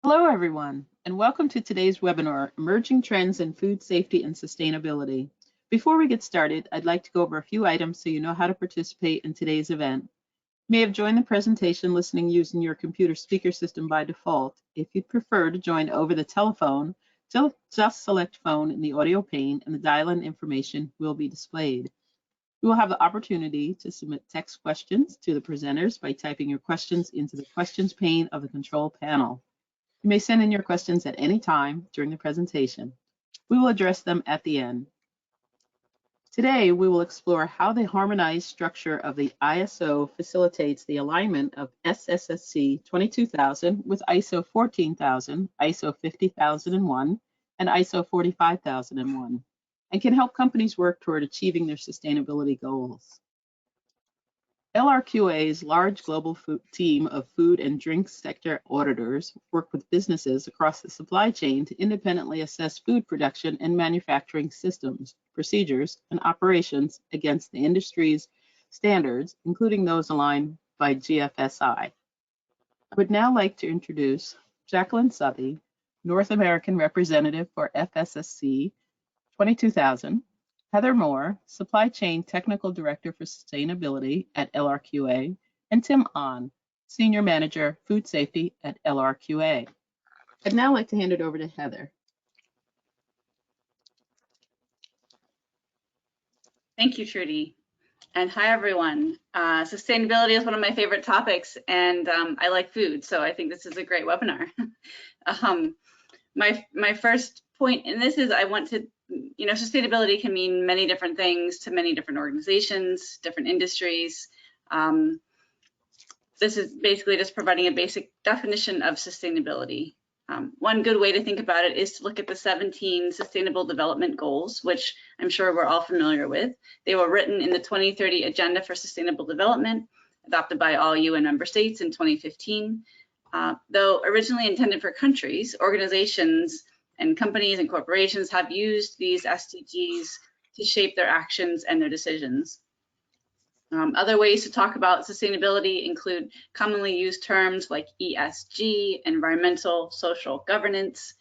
Hello, everyone, and welcome to today's webinar, Emerging Trends in Food Safety and Sustainability. Before we get started, I'd like to go over a few items so you know how to participate in today's event. You may have joined the presentation listening using your computer speaker system by default. If you'd prefer to join over the telephone, just select phone in the audio pane and the dial-in information will be displayed. You will have the opportunity to submit text questions to the presenters by typing your questions into the questions pane of the control panel. You may send in your questions at any time during the presentation. We will address them at the end. Today, we will explore how the harmonized structure of the ISO facilitates the alignment of SSSC 22000 with ISO 14000, ISO 50001, and ISO 45001, and can help companies work toward achieving their sustainability goals. LRQA's large global team of food and drink sector auditors work with businesses across the supply chain to independently assess food production and manufacturing systems, procedures, and operations against the industry's standards, including those aligned by GFSI. I would now like to introduce Jacqueline Southey, North American representative for FSSC 22000, Heather Moore, Supply Chain Technical Director for Sustainability at LRQA, and Tim Ahn, Senior Manager, Food Safety at LRQA. I'd now like to hand it over to Heather. Thank you, Trudy. And hi, everyone. Sustainability is one of my favorite topics, and I like food, so I think this is a great webinar. My first point in this is I want to, sustainability can mean many different things to many different organizations, different industries. This is basically just providing a basic definition of sustainability. One good way to think about it is to look at the 17 Sustainable Development Goals, which I'm sure we're all familiar with. They were written in the 2030 Agenda for Sustainable Development, adopted by all UN member states in 2015. Though originally intended for countries, organizations and companies and corporations have used these SDGs to shape their actions and their decisions. Other ways to talk about sustainability include commonly used terms like ESG, environmental, social governance,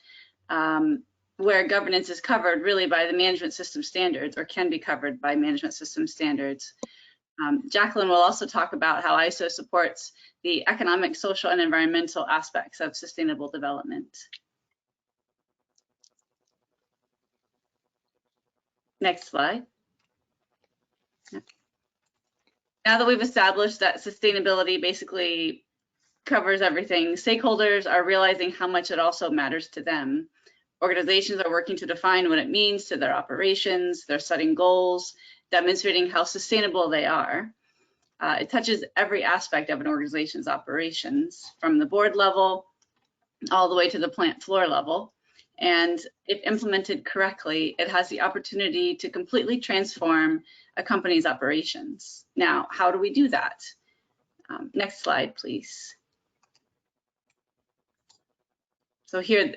where governance is covered really by the management system standards or can be covered by management system standards. Jacqueline will also talk about how ISO supports the economic, social, and environmental aspects of sustainable development. Next slide. Now that we've established that sustainability basically covers everything, stakeholders are realizing how much it also matters to them. Organizations are working to define what it means to their operations, they're setting goals, demonstrating how sustainable they are. It touches every aspect of an organization's operations, from the board level all the way to the plant floor level. And if implemented correctly, it has the opportunity to completely transform a company's operations. Now, how do we do that? Next slide, please. So here,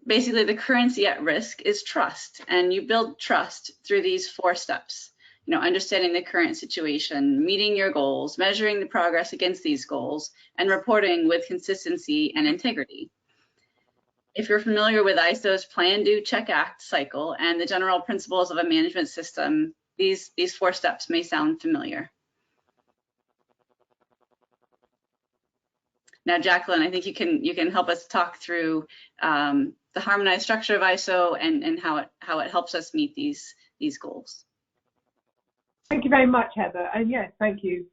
basically the currency at risk is trust, and you build trust through these 4 steps. Understanding the current situation, meeting your goals, measuring the progress against these goals, and reporting with consistency and integrity. If you're familiar with ISO's Plan, Do, Check, Act cycle and the general principles of a management system, these 4 steps may sound familiar. Now, Jacqueline, I think you can help us talk through the harmonized structure of ISO and how it helps us meet these goals. Thank you very much, Heather. And yes, thank you.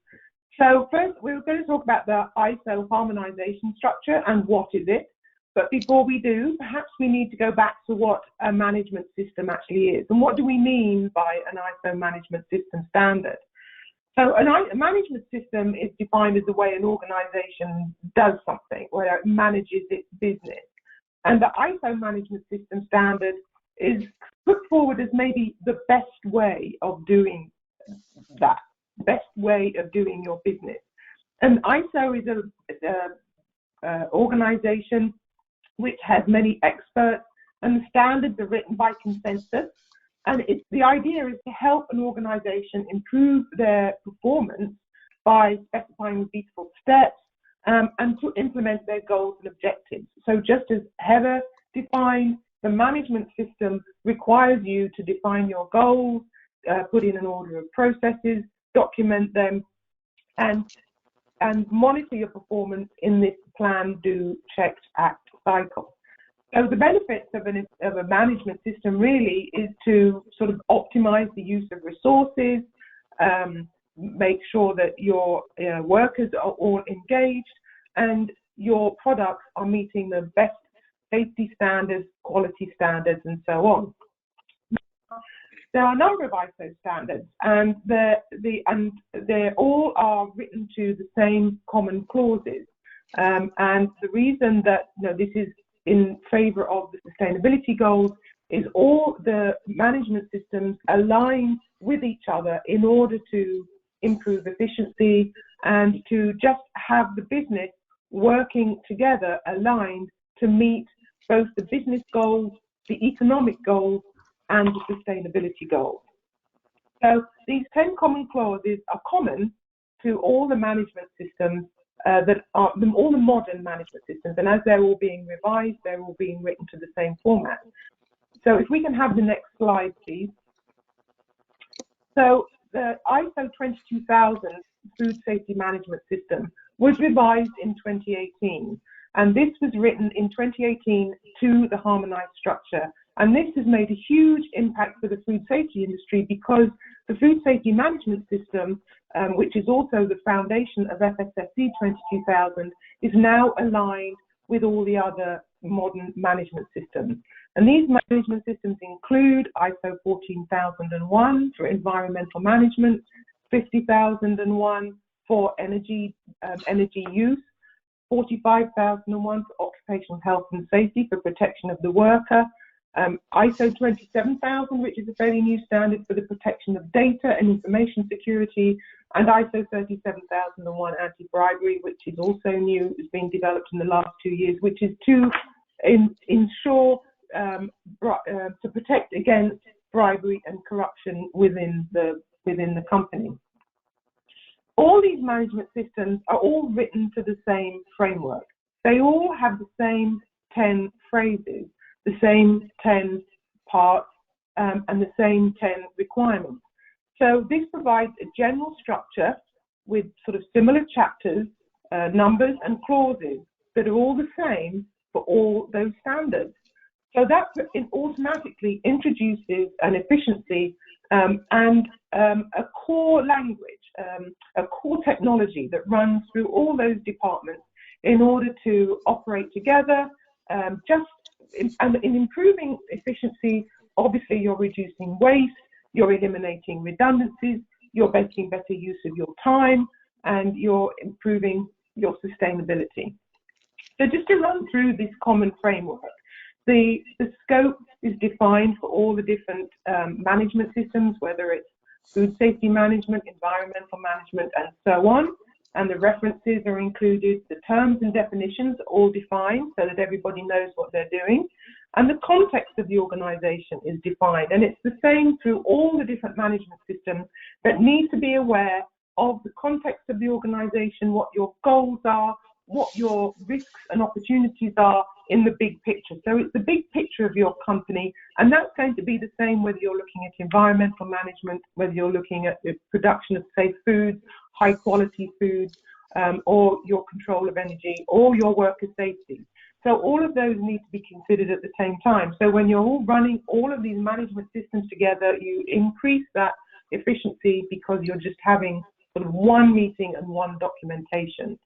So first, we're going to talk about the ISO harmonization structure and what is it. But before we do, perhaps we need to go back to what a management system actually is. And what do we mean by an ISO management system standard? So a management system is defined as the way an organization does something, where it manages its business. And the ISO management system standard is put forward as maybe the best way of doing that, best way of doing your business. And ISO is an organization which has many experts, and the standards are written by consensus. And the idea is to help an organization improve their performance by specifying repeatable steps and to implement their goals and objectives. So just as Heather defined, the management system requires you to define your goals, put in an order of processes, document them, and monitor your performance in this plan, do, check, act cycle. So the benefits of a management system really is to sort of optimize the use of resources, make sure that your workers are all engaged and your products are meeting the best safety standards, quality standards, and so on. There are a number of ISO standards, and they all are written to the same common clauses. And the reason that this is in favor of the sustainability goals is all the management systems align with each other in order to improve efficiency and to just have the business working together aligned to meet both the business goals, the economic goals, and the sustainability goals. So these 10 common clauses are common to all the management systems that are all the modern management systems, and as they're all being revised, they're all being written to the same format. So if we can have the next slide, please. So the ISO 22000 Food Safety Management System was revised in 2018, and this was written in 2018 to the harmonized structure. And this has made a huge impact for the food safety industry because the Food Safety Management System, which is also the foundation of FSSC 22000, is now aligned with all the other modern management systems. And these management systems include ISO 14001 for environmental management, 50001 for energy use, 45001 for occupational health and safety for protection of the worker, ISO 27000, which is a fairly new standard for the protection of data and information security, and ISO 37001 anti-bribery, which is also new, is being developed in the last 2 years, which is to ensure to protect against bribery and corruption within the company. All these management systems are all written to the same framework. They all have the same 10 phrases, the same 10 parts, and the same 10 requirements. So this provides a general structure with sort of similar chapters, numbers and clauses that are all the same for all those standards. So that it automatically introduces an efficiency and a core language, a core technology that runs through all those departments in order to operate together. And in improving efficiency, obviously you're reducing waste, you're eliminating redundancies, you're making better use of your time, and you're improving your sustainability. So just to run through this common framework, the scope is defined for all the different management systems, whether it's food safety management, environmental management, and so on. And the references are included. The terms and definitions are all defined so that everybody knows what they're doing. And the context of the organization is defined. And it's the same through all the different management systems that need to be aware of the context of the organization, what your goals are, what your risks and opportunities are in the big picture. So it's the big picture of your company, and that's going to be the same whether you're looking at environmental management, whether you're looking at the production of safe foods, high quality foods, or your control of energy, or your worker safety. So all of those need to be considered at the same time. So when you're all running all of these management systems together, you increase that efficiency because you're just having sort of one meeting and one documentation.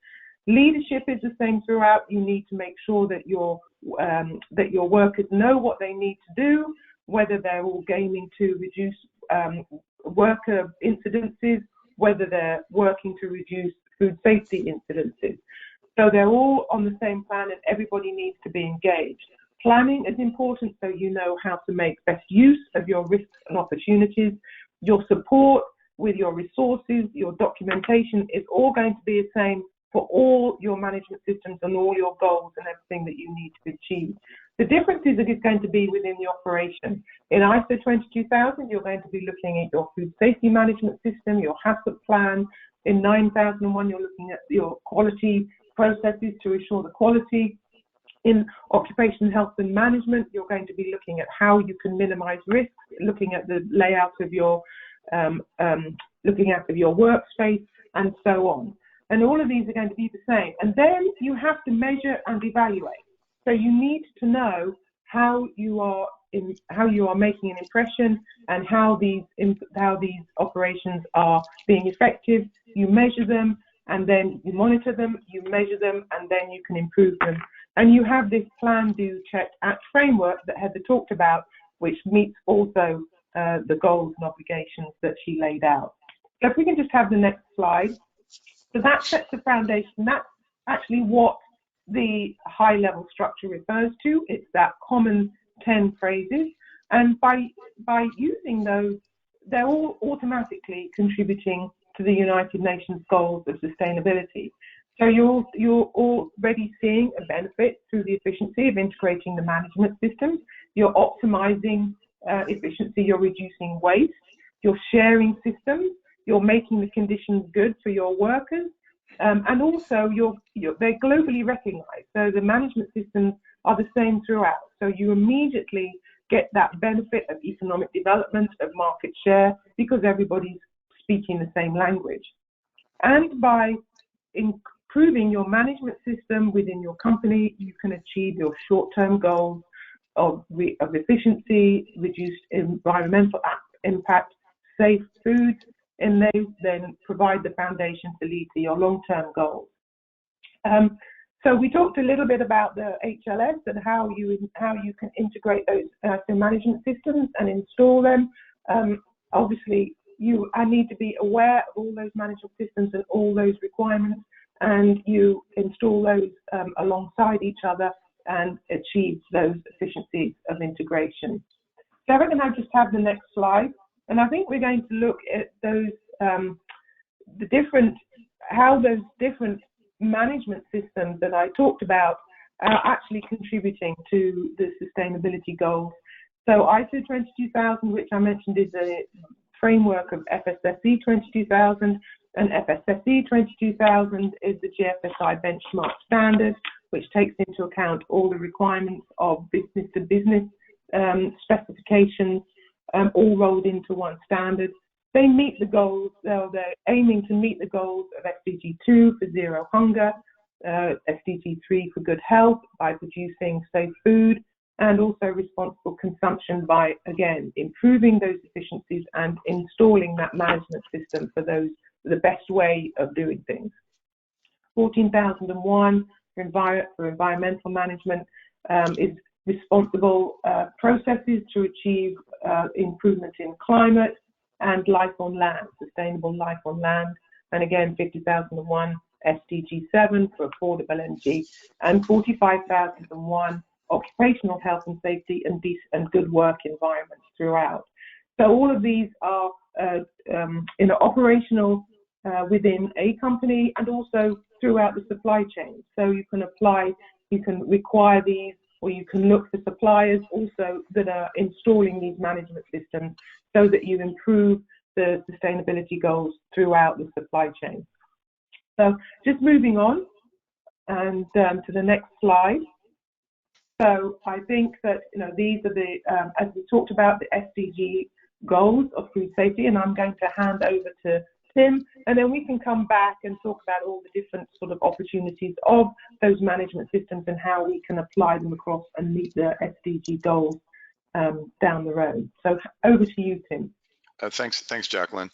Leadership is the same throughout. You need to make sure that your workers know what they need to do, whether they're all aiming to reduce worker incidences, whether they're working to reduce food safety incidences. So they're all on the same plan and everybody needs to be engaged. Planning is important so you know how to make best use of your risks and opportunities. Your support with your resources, your documentation is all going to be the same for all your management systems and all your goals and everything that you need to achieve. The difference is that it's going to be within the operation. In ISO 22000, you're going to be looking at your food safety management system, your HACCP plan. In 9001, you're looking at your quality processes to ensure the quality. In occupational health and management, you're going to be looking at how you can minimize risks, looking at the layout of your workspace, and so on. And all of these are going to be the same. And then you have to measure and evaluate. So you need to know how you are making an impression and how these operations are being effective. You measure them, and then you monitor them. You measure them, and then you can improve them. And you have this plan, do, check, act framework that Heather talked about, which meets also the goals and obligations that she laid out. So if we can just have the next slide. So that sets the foundation. That's actually what the high-level structure refers to. It's that common 10 phrases. And by using those, they're all automatically contributing to the United Nations goals of sustainability. So you're already seeing a benefit through the efficiency of integrating the management systems. You're optimizing efficiency, you're reducing waste, you're sharing systems, you're making the conditions good for your workers, and also they're globally recognized. So the management systems are the same throughout. So you immediately get that benefit of economic development, of market share, because everybody's speaking the same language. And by improving your management system within your company, you can achieve your short-term goals of efficiency, reduced environmental impact, safe food, and they then provide the foundation to lead to your long-term goals. So we talked a little bit about the HLS and how you can integrate those management systems and install them. Obviously, I need to be aware of all those management systems and all those requirements, and you install those alongside each other and achieve those efficiencies of integration. So I reckon I'll just have the next slide, and I think we're going to look at those how those different management systems that I talked about are actually contributing to the sustainability goals. So ISO 22000, which I mentioned, is a framework of FSSE 22000, and FSSE 22000 is the GFSI benchmark standard, which takes into account all the requirements of business-to-business specifications, all rolled into one standard. They meet the goals, they're aiming to meet the goals of SDG 2 for zero hunger, SDG 3 for good health by producing safe food, and also responsible consumption by, again, improving those efficiencies and installing that management system for the best way of doing things. 14001 for environmental management is responsible processes to achieve improvement in climate and life on land, sustainable life on land. And again, 50001 SDG 7 for affordable energy, and 45001 occupational health and safety and good work environments throughout. So all of these are operational within a company and also throughout the supply chain. So you can require these, or you can look for suppliers also that are installing these management systems so that you improve the sustainability goals throughout the supply chain. So just moving on and to the next slide. So I think that these are the, as we talked about, the SDG goals of food safety, and I'm going to hand over to Tim, and then we can come back and talk about all the different sort of opportunities of those management systems and how we can apply them across and meet the SDG goals down the road. So over to you, Tim. Thanks, Jacqueline.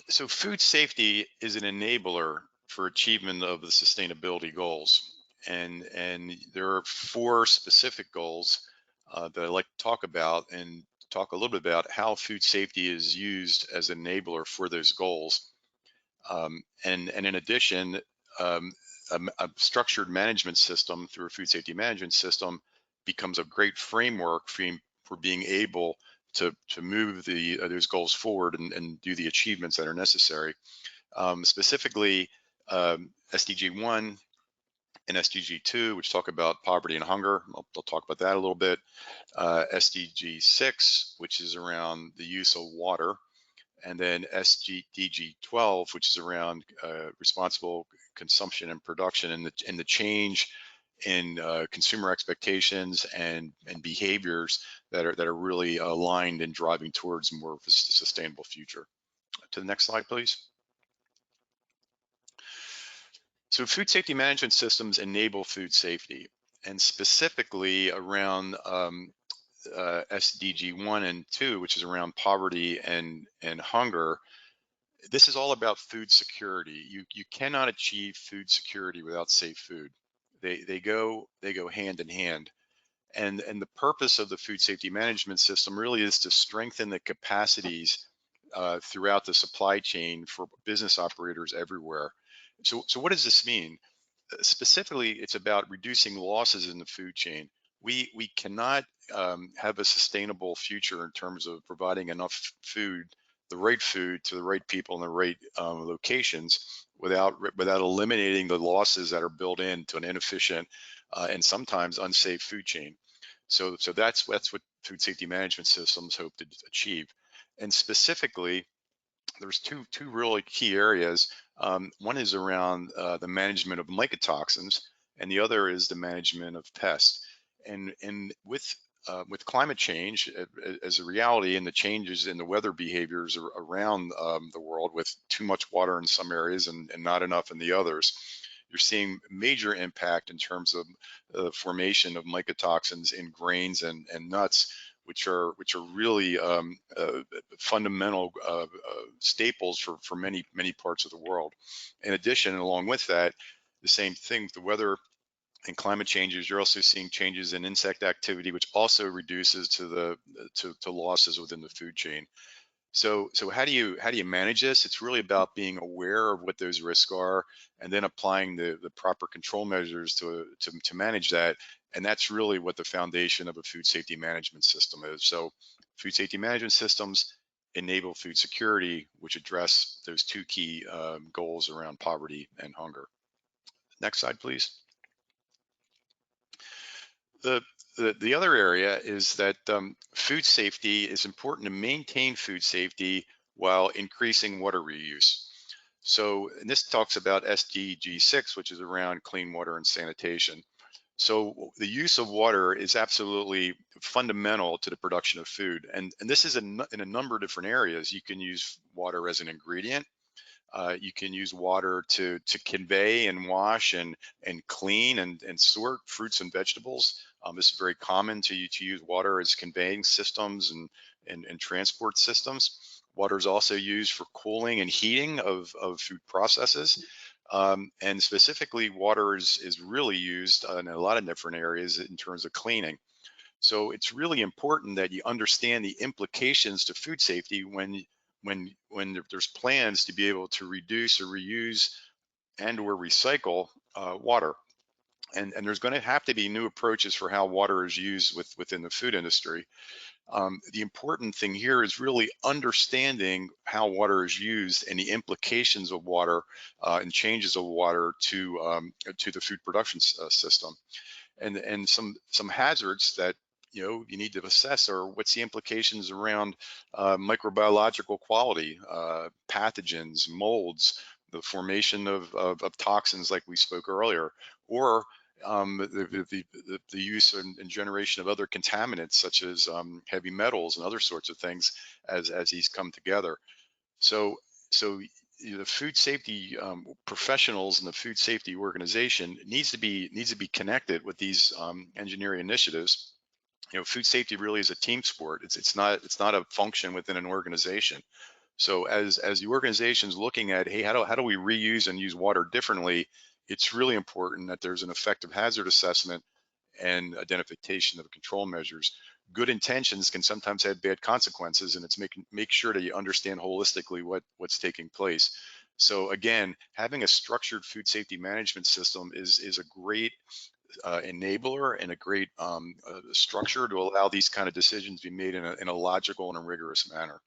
So food safety is an enabler for achievement of the sustainability goals, and there are 4 specific goals that I'd like to talk about, and talk a little bit about how food safety is used as an enabler for those goals. And in addition, a structured management system through a food safety management system becomes a great framework for being able to move those goals forward and do the achievements that are necessary. Specifically, SDG 1 and SDG 2, which talk about poverty and hunger. I'll talk about that a little bit. SDG 6, which is around the use of water, and then SDG 12, which is around responsible consumption and production, and the change in consumer expectations and behaviors that are really aligned and driving towards more of a sustainable future. To the next slide, please. So food safety management systems enable food safety, and specifically around SDG 1 and 2, which is around poverty and hunger. This is all about food security. You cannot achieve food security without safe food. They go hand in hand. And the purpose of the food safety management system really is to strengthen the capacities throughout the supply chain for business operators everywhere. So what does this mean? Specifically, it's about reducing losses in the food chain. We cannot have a sustainable future in terms of providing enough food, the right food to the right people in the right locations without eliminating the losses that are built into an inefficient and sometimes unsafe food chain. So that's what food safety management systems hope to achieve. And specifically, there's two really key areas. One is around the management of mycotoxins, and the other is the management of pests. And with climate change as a reality, and the changes in the weather behaviors around the world, with too much water in some areas and not enough in the others, you're seeing major impact in terms of the formation of mycotoxins in grains and nuts, which are really fundamental staples for many parts of the world. In addition, along with that, the same thing with the weather and climate changes, you're also seeing changes in insect activity, which also reduces to losses within the food chain. So how do you manage this? It's really about being aware of what those risks are, and then applying the proper control measures to manage that. And that's really what the foundation of a food safety management system is. So food safety management systems enable food security, which address those two key goals around poverty and hunger. Next slide, please. The other area is that food safety is important to maintain food safety while increasing water reuse. So, and this talks about SDG 6, which is around clean water and sanitation. So the use of water is absolutely fundamental to the production of food. And this is in a number of different areas. You can use water as an ingredient. You can use water to convey and wash and clean and sort fruits and vegetables. This is very common to use water as conveying systems and transport systems. Water is also used for cooling and heating of food processes. And specifically, water is really used in a lot of different areas in terms of cleaning. So it's really important that you understand the implications to food safety when there's plans to be able to reduce or reuse and or recycle water. And there's going to have to be new approaches for how water is used within the food industry. The important thing here is really understanding how water is used and the implications of water and changes of water to the food production system. And some hazards that you need to assess are what's the implications around microbiological quality, pathogens, molds, the formation of toxins like we spoke earlier, or the use and generation of other contaminants such as heavy metals and other sorts of things as these come together. So the food safety professionals and the food safety organization needs to be connected with these engineering initiatives. Food safety really is a team sport. It's not a function within an organization. So as the organization's looking at, hey, how do we reuse and use water differently? It's really important that there's an effective hazard assessment and identification of control measures. Good intentions can sometimes have bad consequences, and it's make sure that you understand holistically what's taking place. So again, having a structured food safety management system is a great enabler and a great structure to allow these kind of decisions to be made in a logical and a rigorous manner.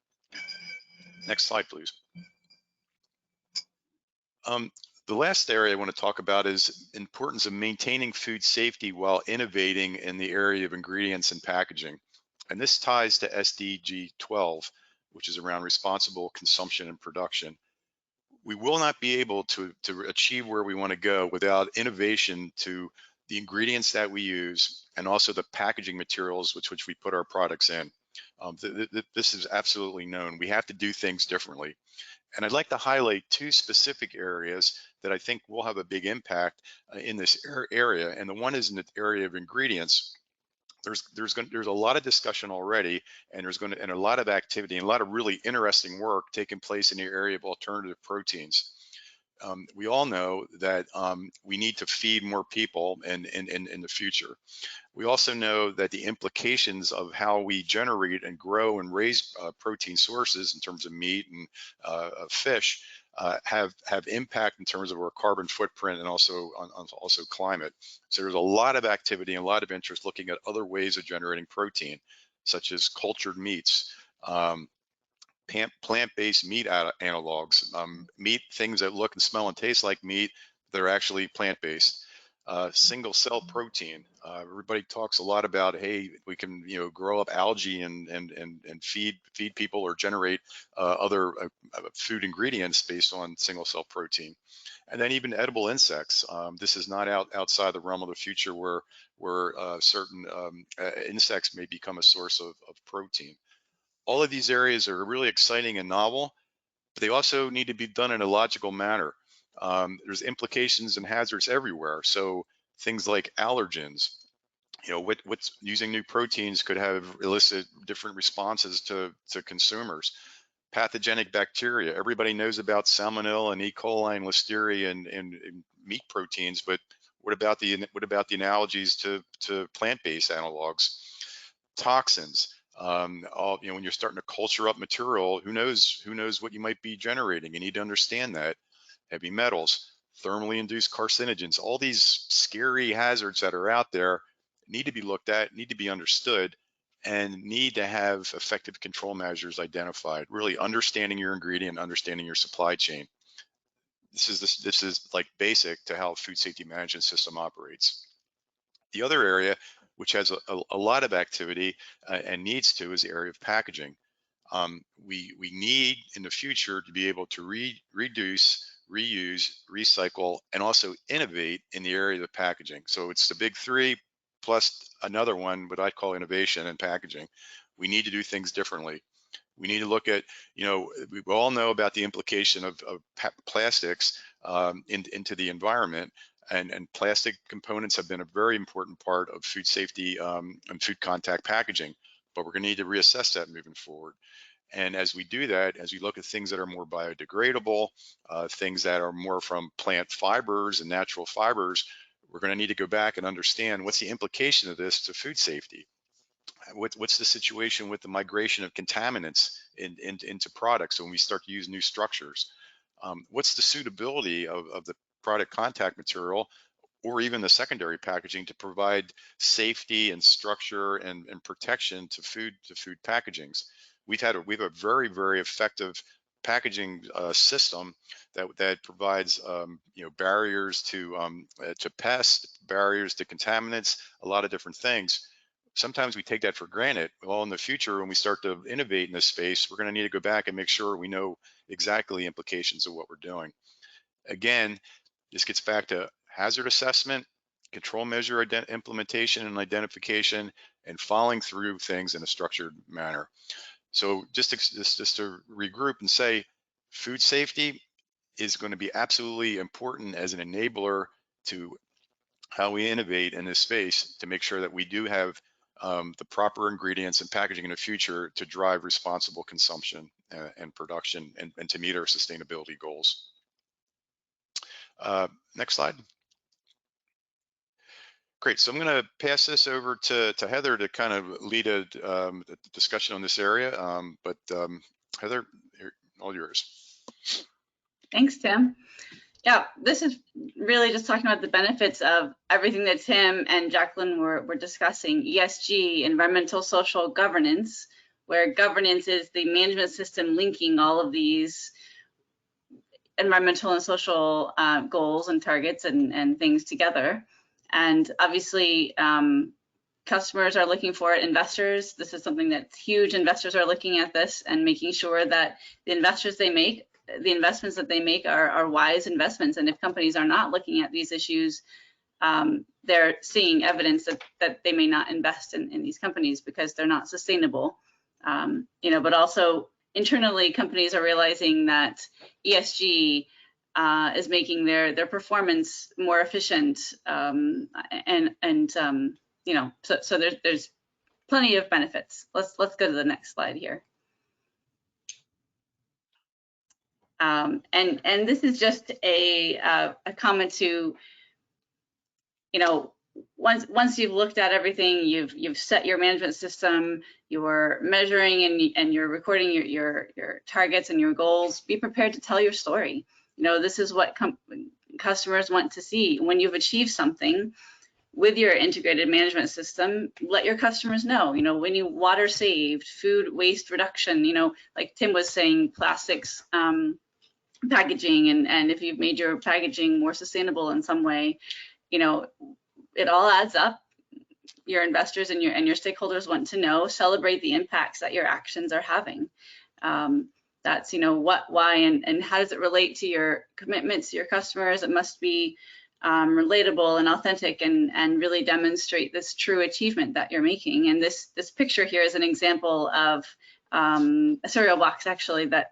Next slide, please. The last area I want to talk about is importance of maintaining food safety while innovating in the area of ingredients and packaging. And this ties to SDG 12, which is around responsible consumption and production. We will not be able to achieve where we want to go without innovation to the ingredients that we use and also the packaging materials which we put our products in. This is absolutely known. We have to do things differently. And I'd like to highlight two specific areas that I think will have a big impact in this area. And the one is in the area of ingredients. There's a lot of discussion already, and and a lot of activity and a lot of really interesting work taking place in the area of alternative proteins. We all know that we need to feed more people in the future. We also know that the implications of how we generate and grow and raise protein sources in terms of meat and fish have impact in terms of our carbon footprint and also also climate. So there's a lot of activity and a lot of interest looking at other ways of generating protein, such as cultured meats, plant-based meat analogs, meat things that look and smell and taste like meat that are actually plant-based. Single cell protein. Everybody talks a lot about, hey, we can grow up algae and feed people or generate other food ingredients based on single cell protein. And then even edible insects. This is not outside the realm of the future where certain insects may become a source of protein. All of these areas are really exciting and novel, but they also need to be done in a logical manner. There's implications and hazards everywhere. So things like allergens, what's using new proteins could have elicit different responses to consumers. Pathogenic bacteria. Everybody knows about Salmonella and E. coli and Listeria and meat proteins, but what about the analogies to plant-based analogs? Toxins. When you're starting to culture up material, who knows what you might be generating? You need to understand that. Heavy metals, thermally induced carcinogens, all these scary hazards that are out there need to be looked at, need to be understood, and need to have effective control measures identified. Really understanding your ingredient, understanding your supply chain. This is like basic to how a food safety management system operates. The other area, which has a lot of activity and needs to, is the area of packaging. We need in the future to be able to reduce, reuse, recycle, and also innovate in the area of packaging. So it's the big three plus another one, what I call innovation in packaging. We need to do things differently. We need to look at, we all know about the implication of plastics into the environment. And plastic components have been a very important part of food safety and food contact packaging, but we're going to need to reassess that moving forward. And as we do that, as we look at things that are more biodegradable, things that are more from plant fibers and natural fibers, we're going to need to go back and understand what's the implication of this to food safety. What's the situation with the migration of contaminants into products when we start to use new structures? What's the suitability of the product contact material or even the secondary packaging to provide safety and structure and protection to food packagings? We've a very, very effective packaging system that provides barriers to pests, barriers to contaminants, a lot of different things. Sometimes we take that for granted. Well, in the future, when we start to innovate in this space, we're going to need to go back and make sure we know exactly the implications of what we're doing. Again, this gets back to hazard assessment, control measure implementation and identification, and following through things in a structured manner. So just to regroup and say, food safety is going to be absolutely important as an enabler to how we innovate in this space to make sure that we do have the proper ingredients and packaging in the future to drive responsible consumption and production and to meet our sustainability goals. Next slide. Great, so I'm going to pass this over to Heather to kind of lead a discussion on this area. Heather, all yours. Thanks, Tim. Yeah, this is really just talking about the benefits of everything that Tim and Jacqueline were discussing, ESG, environmental, social governance, where governance is the management system linking all of these environmental and social goals and targets and things together. And obviously, customers are looking for it, investors, this is something that's huge. Investors are looking at this and making sure that the investments that they make are wise investments. And if companies are not looking at these issues, they're seeing evidence that they may not invest in these companies because they're not sustainable. But also internally, companies are realizing that ESG is making their performance more efficient, so there's plenty of benefits. Let's go to the next slide here. And this is just a comment to, once you've looked at everything, you've set your management system, you're measuring and you're recording your targets and your goals, be prepared to tell your story. This is what customers want to see. When you've achieved something with your integrated management system, let your customers know, when you water saved, food waste reduction, like Tim was saying, plastics, packaging, and if you've made your packaging more sustainable in some way, it all adds up. Your investors and your stakeholders want to know, celebrate the impacts that your actions are having. That's, what, why, and how does it relate to your commitments to your customers? It must be relatable and authentic and really demonstrate this true achievement that you're making. And this picture here is an example of a cereal box, actually, that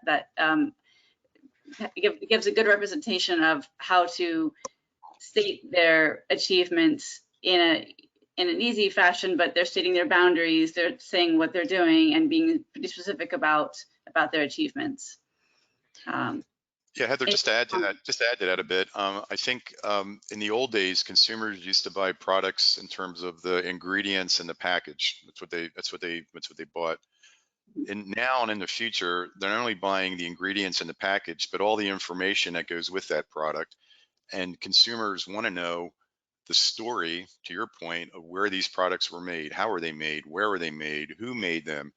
gives a good representation of how to state their achievements in an easy fashion, but they're stating their boundaries, they're saying what they're doing and being pretty specific about their achievements. Yeah, Heather, just to add to that a bit, I think in the old days, consumers used to buy products in terms of the ingredients and the package. That's what they bought. And now and in the future, they're not only buying the ingredients and the package, but all the information that goes with that product. And consumers want to know the story, to your point, of where these products were made, how are they made, where were they made, who made them.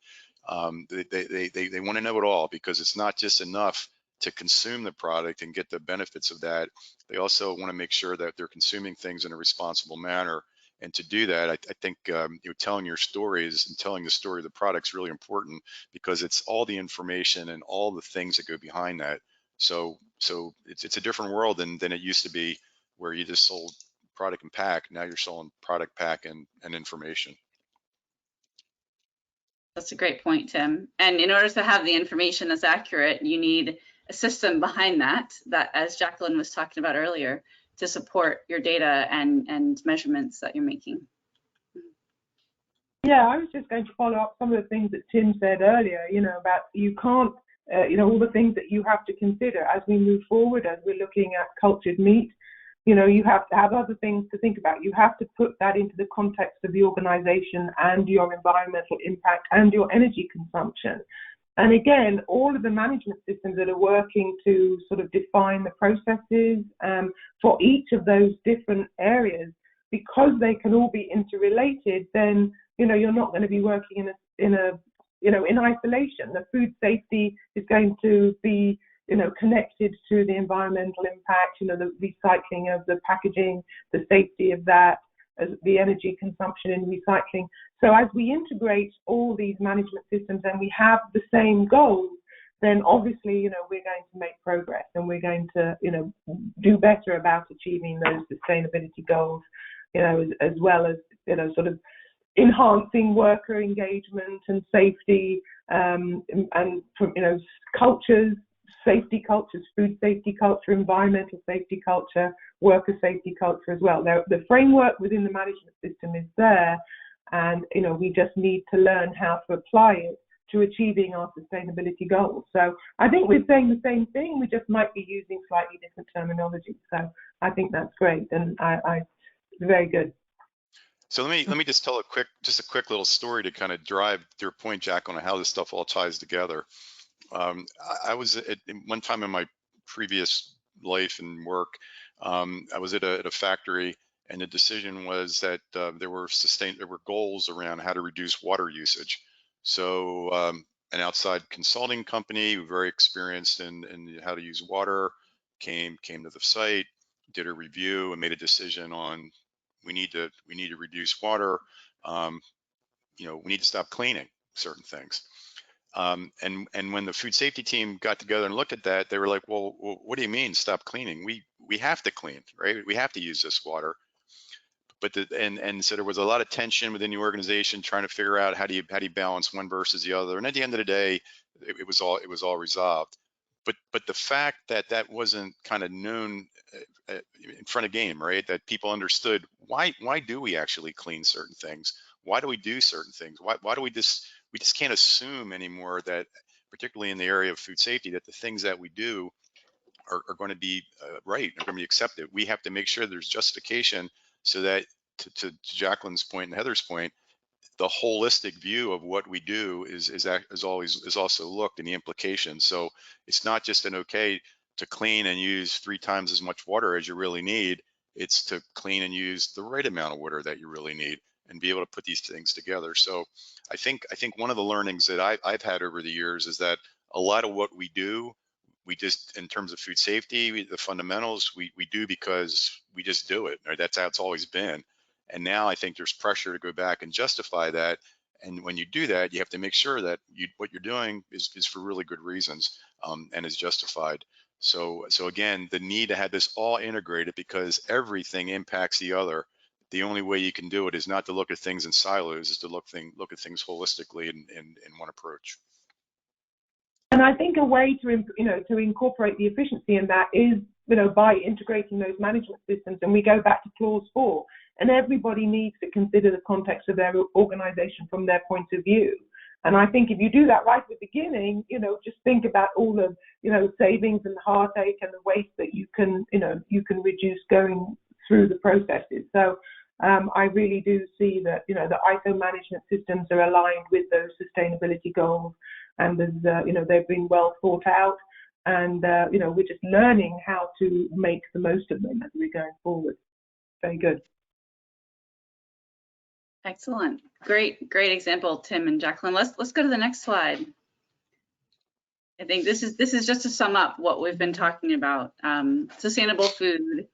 They want to know it all, because it's not just enough to consume the product and get the benefits of that. They also want to make sure that they're consuming things in a responsible manner. And to do that, I think telling your stories and telling the story of the product is really important, because it's all the information and all the things that go behind that. So it's a different world than it used to be, where you just sold product and pack. Now you're selling product, pack, and information. That's a great point, Tim. And in order to have the information that's accurate, you need a system behind that, as Jacqueline was talking about earlier, to support your data and measurements that you're making. Yeah, I was just going to follow up some of the things that Tim said earlier, about you can't, all the things that you have to consider as we move forward, as we're looking at cultured meat. You have to have other things to think about. You have to put that into the context of the organization and your environmental impact and your energy consumption. And again, all of the management systems that are working to sort of define the processes for each of those different areas, because they can all be interrelated, then you're not going to be working in isolation. The food safety is going to be connected to the environmental impact, the recycling of the packaging, the safety of that, the energy consumption in recycling. So as we integrate all these management systems and we have the same goals, then obviously, we're going to make progress, and we're going to, do better about achieving those sustainability goals, as well as, sort of enhancing worker engagement and safety, and cultures, safety cultures, food safety culture, environmental safety culture, worker safety culture as well. Now, the framework within the management system is there, and we just need to learn how to apply it to achieving our sustainability goals. So I think we're saying the same thing, we just might be using slightly different terminology. So I think that's great, and it's very good. So let me just tell a quick little story to kind of drive your point, Jack, on how this stuff all ties together. I was at one time in my previous life and work, I was at a factory, and the decision was that there were goals around how to reduce water usage. So an outside consulting company, very experienced in how to use water, came to the site, did a review, and made a decision on we need to reduce water. You know, we need to stop cleaning certain things. And when the food safety team got together and looked at that, they were like, well, what do you mean stop cleaning? We have to clean, right? We have to use this water. But and so there was a lot of tension within the organization trying to figure out how do you balance one versus the other. And at the end of the day, it was all resolved. But the fact that that wasn't kind of known in front of game, right? That people understood why do we actually clean certain things? Why do we do certain things? Why do we just can't assume anymore that, particularly in the area of food safety, that the things that we do are going to be right, are going to be accepted. We have to make sure there's justification so that, to Jacqueline's point and Heather's point, the holistic view of what we do is also looked in the implications. So it's not just an okay to clean and use 3 times as much water as you really need. It's to clean and use the right amount of water that you really need and be able to put these things together. So I think one of the learnings that I've had over the years is that a lot of what we do, we just, in terms of food safety, the fundamentals, we do because we just do it. Right? That's how it's always been. And now I think there's pressure to go back and justify that. And when you do that, you have to make sure that what you're doing is for really good reasons and is justified. So again, the need to have this all integrated because everything impacts the other. The only way you can do it is not to look at things in silos, is to look at things holistically in one approach. And I think a way to incorporate the efficiency in that is, by integrating those management systems. And we go back to clause 4, and everybody needs to consider the context of their organization from their point of view. And I think if you do that right at the beginning, just think about all the, savings and heartache and the waste that you can reduce going through the processes. So I really do see that, the ISO management systems are aligned with those sustainability goals, and there's, they've been well thought out, and we're just learning how to make the most of them as we're going forward. Very good. Excellent. Great example, Tim and Jacqueline. Let's go to the next slide. I think this is just to sum up what we've been talking about. Sustainable food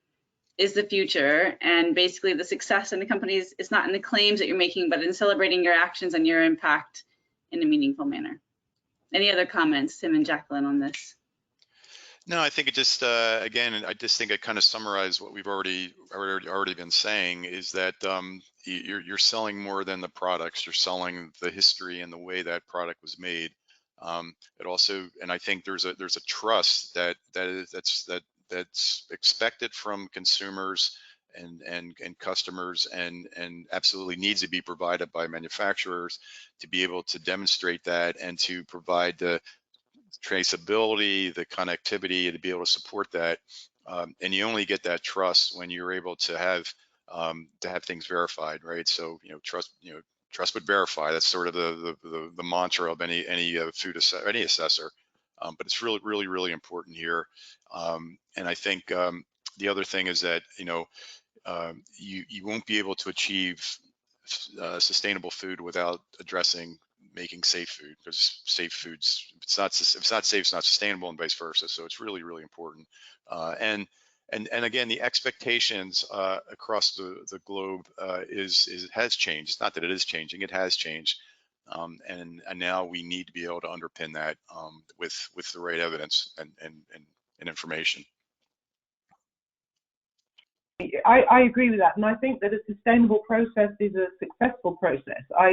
is the future, and basically the success in the companies is not in the claims that you're making, but in celebrating your actions and your impact in a meaningful manner. Any other comments, Tim and Jacqueline, on this? No, I think it just, again, I just think I kind of summarized what we've already been saying, is that you're selling more than the products. You're selling the history and the way that product was made. It also, and I think there's a trust that's expected from consumers and customers, and absolutely needs to be provided by manufacturers to be able to demonstrate that and to provide the traceability, the connectivity, to be able to support that. And you only get that trust when you're able to have things verified, right? So trust but verify. That's sort of the mantra of any any assessor. But it's really important here. And I think the other thing is that you won't be able to achieve sustainable food without addressing making safe food, because safe foods, if it's not safe, it's not sustainable, and vice versa. So it's really important. And again, the expectations across the globe has changed. It's not that it is changing; it has changed. And now we need to be able to underpin that with the right evidence and information. I agree with that, and I think that a sustainable process is a successful process. I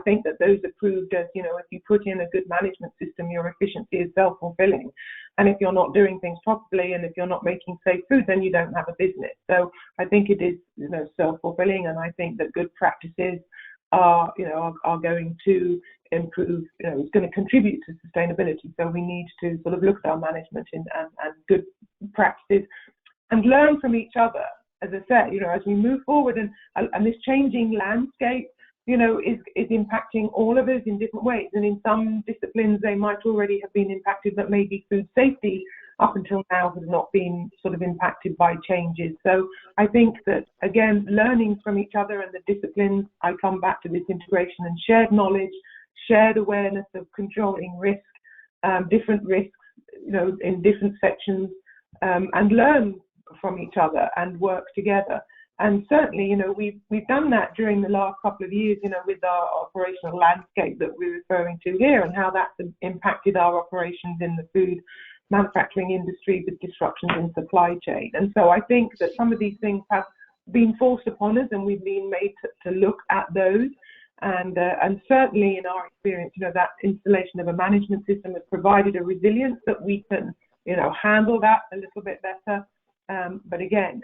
think that those are proved as, if you put in a good management system, your efficiency is self-fulfilling. And if you're not doing things properly, and if you're not making safe food, then you don't have a business. So I think it is, self-fulfilling, and I think that good practices are going to improve, it's going to contribute to sustainability. So we need to sort of look at our management and good practices and learn from each other. As I said, as we move forward, and this changing landscape, is impacting all of us in different ways. And in some disciplines, they might already have been impacted, but maybe food safety up until now has not been sort of impacted by changes. So I think that, again, learning from each other and the disciplines, I come back to this integration and shared knowledge, shared awareness of controlling risk, different risks, in different sections, and learn from each other and work together. And certainly, you know, we've done that during the last couple of years, you know, with our operational landscape that we're referring to here, and how that's impacted our operations in the food manufacturing industry with disruptions in supply chain. And so I think that some of these things have been forced upon us, and we've been made to look at those. And certainly in our experience, you know, that installation of a management system has provided a resilience that we can, you know, handle that a little bit better. But again,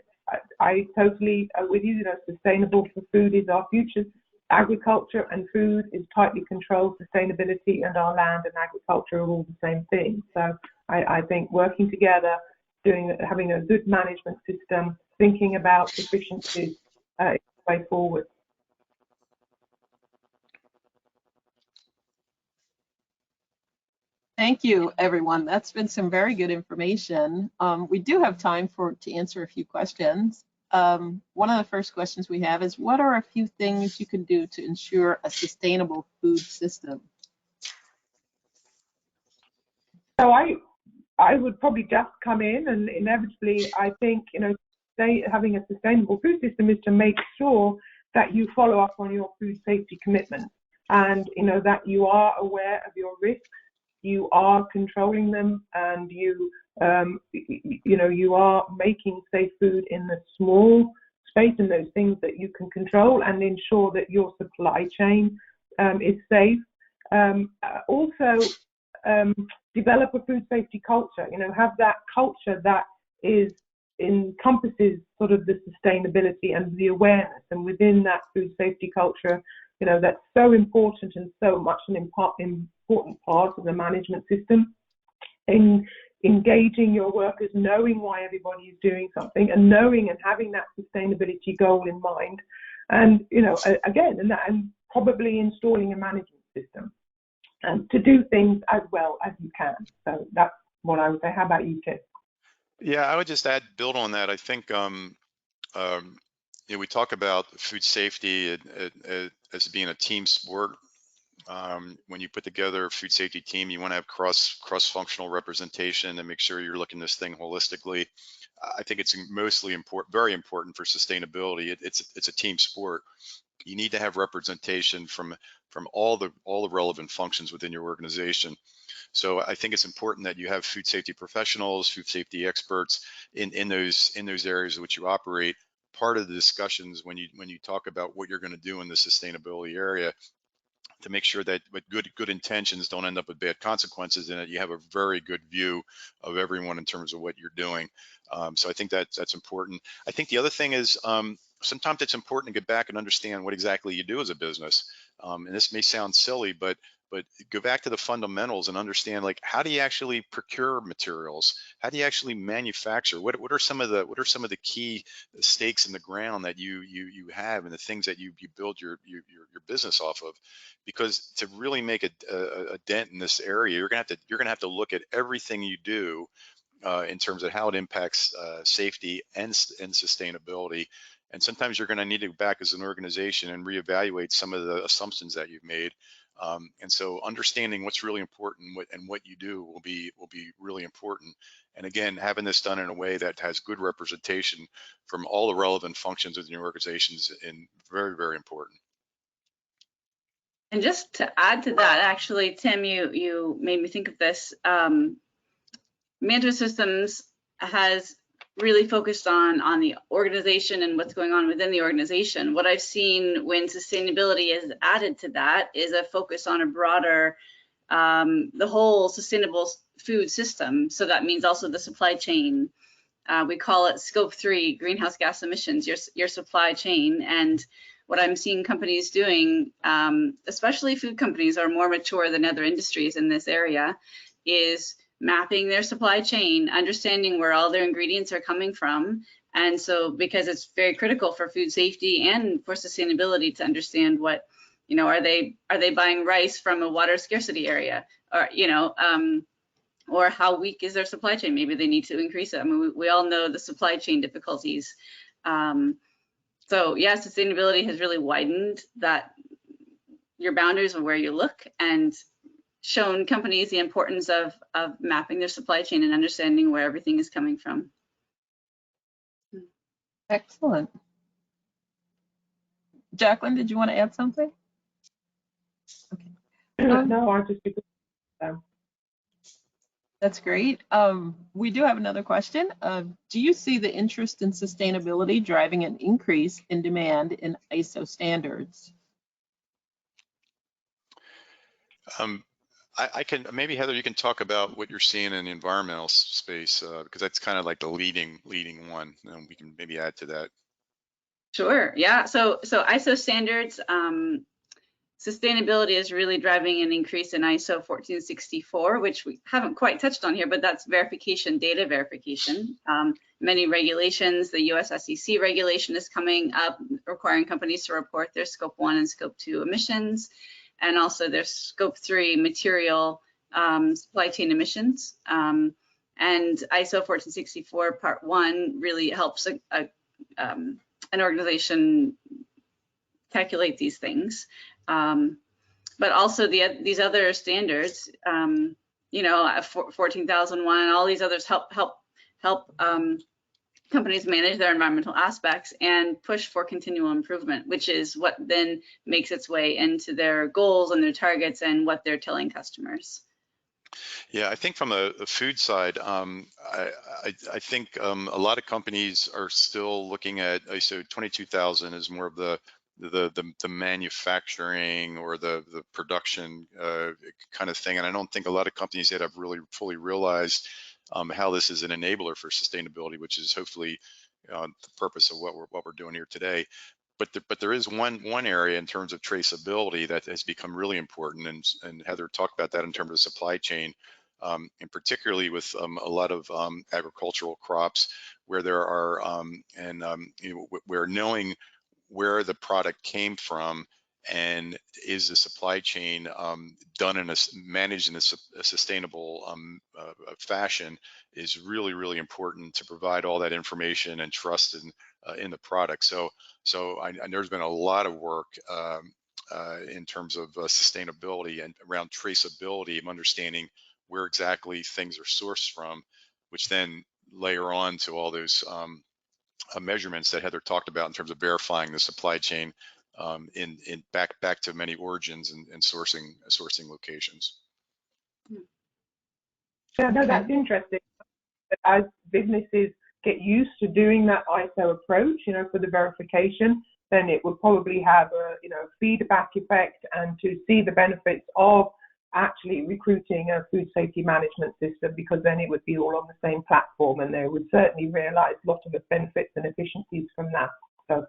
I totally with you. You know, sustainable for food is our future. Agriculture and food is tightly controlled. Sustainability and our land and agriculture are all the same thing. So I think working together, having a good management system, thinking about efficiencies is the way forward. Thank you, everyone. That's been some very good information. We do have time to answer a few questions. One of the first questions we have is, what are a few things you can do to ensure a sustainable food system? So I would probably just come in, and inevitably, I think, you know, having a sustainable food system is to make sure that you follow up on your food safety commitments, and, you know, that you are aware of your risks, you are controlling them, and you know, you are making safe food in the small space and those things that you can control, and ensure that your supply chain is safe. Also, develop a food safety culture. You know, have that culture that encompasses sort of the sustainability and the awareness, and within that food safety culture, you know, that's so important and so much an important part of the management system. In engaging your workers, knowing why everybody is doing something, and knowing and having that sustainability goal in mind, and, you know, again, and probably installing a management system to do things as well as you can. So that's what I would say. How about you, Tim? Yeah, I would just build on that. I think you know, we talk about food safety as being a team sport. When you put together a food safety team, you want to have cross-functional representation and make sure you're looking at this thing holistically. I think it's very important for sustainability. It's a team sport. You need to have representation from all the relevant functions within your organization. So I think it's important that you have food safety professionals, food safety experts in those areas in which you operate. Part of the discussions when you talk about what you're going to do in the sustainability area, to make sure that with good intentions don't end up with bad consequences, and that you have a very good view of everyone in terms of what you're doing. So I think that's important. I think the other thing is, sometimes it's important to get back and understand what exactly you do as a business. And this may sound silly, but go back to the fundamentals and understand, like, how do you actually procure materials? How do you actually manufacture? What are some of the key stakes in the ground that you have, and the things that you build your business off of? Because to really make a dent in this area, you're gonna have to look at everything you do in terms of how it impacts safety and sustainability. And sometimes you're going to need to go back as an organization and reevaluate some of the assumptions that you've made. And so understanding what's really important and what you do will be really important. And again, having this done in a way that has good representation from all the relevant functions within your organizations is very, very important. And just to add to that, actually, Tim, you made me think of this. Management Systems has really focused on the organization and what's going on within the organization. What I've seen when sustainability is added to that is a focus on a broader, the whole sustainable food system. So that means also the supply chain. We call it Scope 3 greenhouse gas emissions, your supply chain. And what I'm seeing companies doing, especially food companies are more mature than other industries in this area, is mapping their supply chain, understanding where all their ingredients are coming from. And so, because it's very critical for food safety and for sustainability to understand what, you know, are they buying rice from a water scarcity area, or, you know, or how weak is their supply chain? Maybe they need to increase it. I mean, we all know the supply chain difficulties. So yeah, sustainability has really widened your boundaries of where you look, and shown companies the importance of mapping their supply chain and understanding where everything is coming from. Excellent. Jacqueline, did you want to add something? No, I just because. That's great. We do have another question. Do you see the interest in sustainability driving an increase in demand in ISO standards? I can, maybe Heather, you can talk about what you're seeing in the environmental space, because that's kind of like the leading one, and we can maybe add to that. Sure. Yeah. So ISO standards, sustainability is really driving an increase in ISO 14064, which we haven't quite touched on here, but that's verification, data verification. Many regulations, the US SEC regulation is coming up requiring companies to report their scope 1 and scope 2 emissions, and also their scope 3 material supply chain emissions. And ISO 14064 Part 1 really helps an organization calculate these things. But also these other standards, 14,001, all these others help companies manage their environmental aspects and push for continual improvement, which is what then makes its way into their goals and their targets and what they're telling customers. Yeah, I think from a food side, I think a lot of companies are still looking at ISO 22000 as more of the manufacturing or the production kind of thing, and I don't think a lot of companies yet have really fully realized how this is an enabler for sustainability, which is hopefully the purpose of what we're doing here today. But there is one area in terms of traceability that has become really important, and Heather talked about that in terms of supply chain, and particularly with a lot of agricultural crops where there are where knowing where the product came from and is the supply chain done in managed in a sustainable fashion is really important to provide all that information and trust in the product. So there's been a lot of work in terms of sustainability and around traceability of understanding where exactly things are sourced from, which then layer on to all those measurements that Heather talked about in terms of verifying the supply chain in back to many origins and sourcing locations. Yeah, no, that's interesting. As businesses get used to doing that ISO approach, for the verification, then it would probably have a, feedback effect, and to see the benefits of actually recruiting a food safety management system, because then it would be all on the same platform, and they would certainly realize lots of the benefits and efficiencies from that. So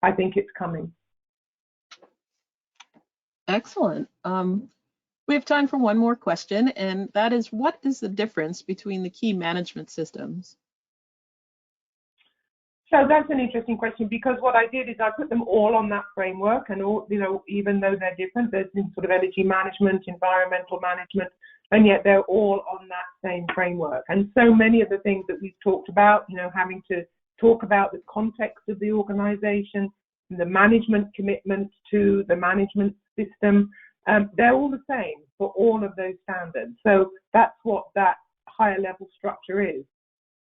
I think it's coming. Excellent. We have time for one more question, and that is, what is the difference between the key management systems? So that's an interesting question, because what I did is I put them all on that framework, and all, even though they're different, there's sort of energy management, environmental management, and yet they're all on that same framework. And so many of the things that we've talked about, having to talk about the context of the organization, the management commitment to the management system, they're all the same for all of those standards. So that's what that higher level structure is.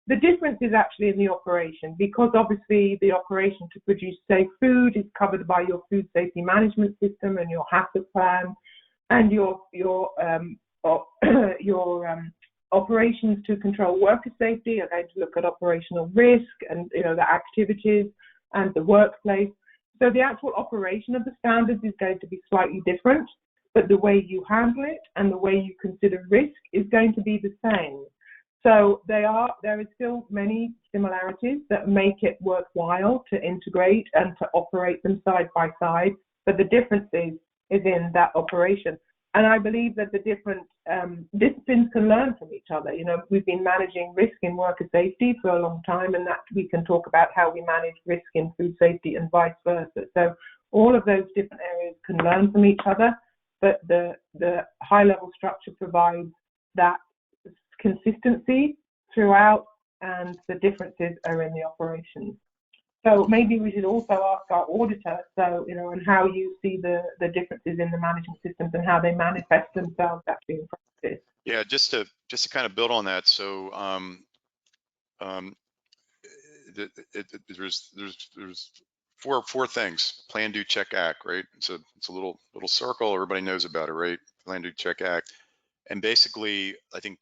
The difference is actually in the operation, because obviously the operation to produce safe food is covered by your food safety management system and your HACCP plan, and your operations to control worker safety are going to look at operational risk and the activities and the workplace. So the actual operation of the standards is going to be slightly different, but the way you handle it and the way you consider risk is going to be the same. So there is still many similarities that make it worthwhile to integrate and to operate them side by side, but the difference is in that operation. And I believe that the different disciplines can learn from each other. We've been managing risk in worker safety for a long time, and that we can talk about how we manage risk in food safety and vice versa. So all of those different areas can learn from each other, but the high level structure provides that consistency throughout, and the differences are in the operations. So maybe we should also ask our auditor, and how you see the differences in the management systems and how they manifest themselves actually in practice. Yeah, just to kind of build on that. So there's four things: plan, do, check, act, right? It's a little circle. Everybody knows about it, right? Plan, do, check, act. And basically, I think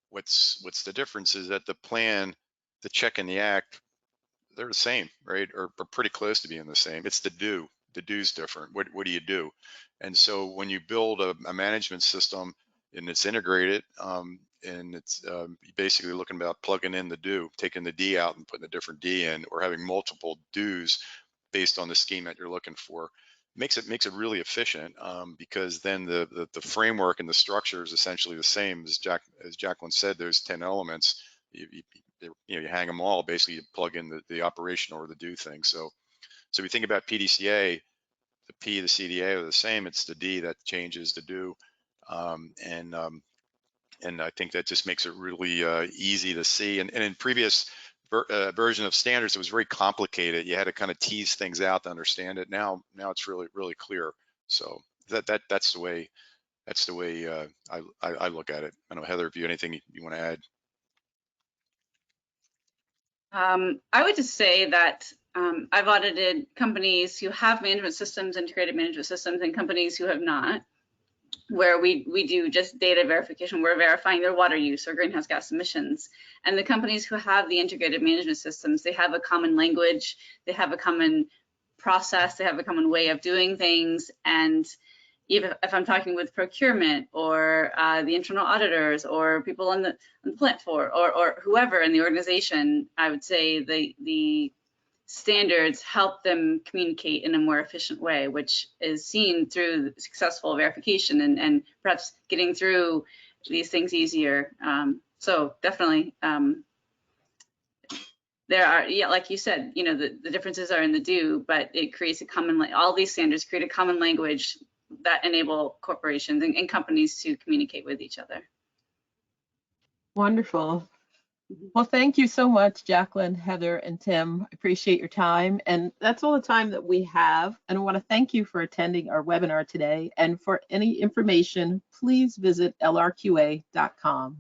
what's the difference is that the plan, the check, and the act, they're the same, right? Or pretty close to being the same. It's the do. The do's different. What do you do? And so when you build a management system and it's integrated, and it's basically looking about plugging in the do, taking the D out and putting a different D in, or having multiple do's based on the scheme that you're looking for, makes it really efficient, because then the framework and the structure is essentially the same. As Jacqueline said, there's 10 elements. You hang them all, basically you plug in the operational or the do thing. So we think about PDCA, the P, the CDA are the same. It's the D that changes the do. And I think that just makes it really easy to see. And in previous version of standards, it was very complicated. You had to kind of tease things out to understand it. Now it's really clear. So that's the way I look at it. I don't know, Heather, if you have anything you want to add. I would just say that I've audited companies who have management systems, integrated management systems, and companies who have not, where we do just data verification. We're verifying their water use or greenhouse gas emissions. And the companies who have the integrated management systems, they have a common language, they have a common process, they have a common way of doing things. And even if I'm talking with procurement or the internal auditors or people on the plant floor or whoever in the organization, I would say the standards help them communicate in a more efficient way, which is seen through successful verification and perhaps getting through these things easier. So definitely, there are, yeah, like you said, the differences are in the do, but it creates a common, all these standards create a common language that enable corporations and companies to communicate with each other. Wonderful. Well, thank you so much, Jacqueline, Heather, and Tim. I appreciate your time. And that's all the time that we have. And I want to thank you for attending our webinar today. And for any information, please visit lrqa.com.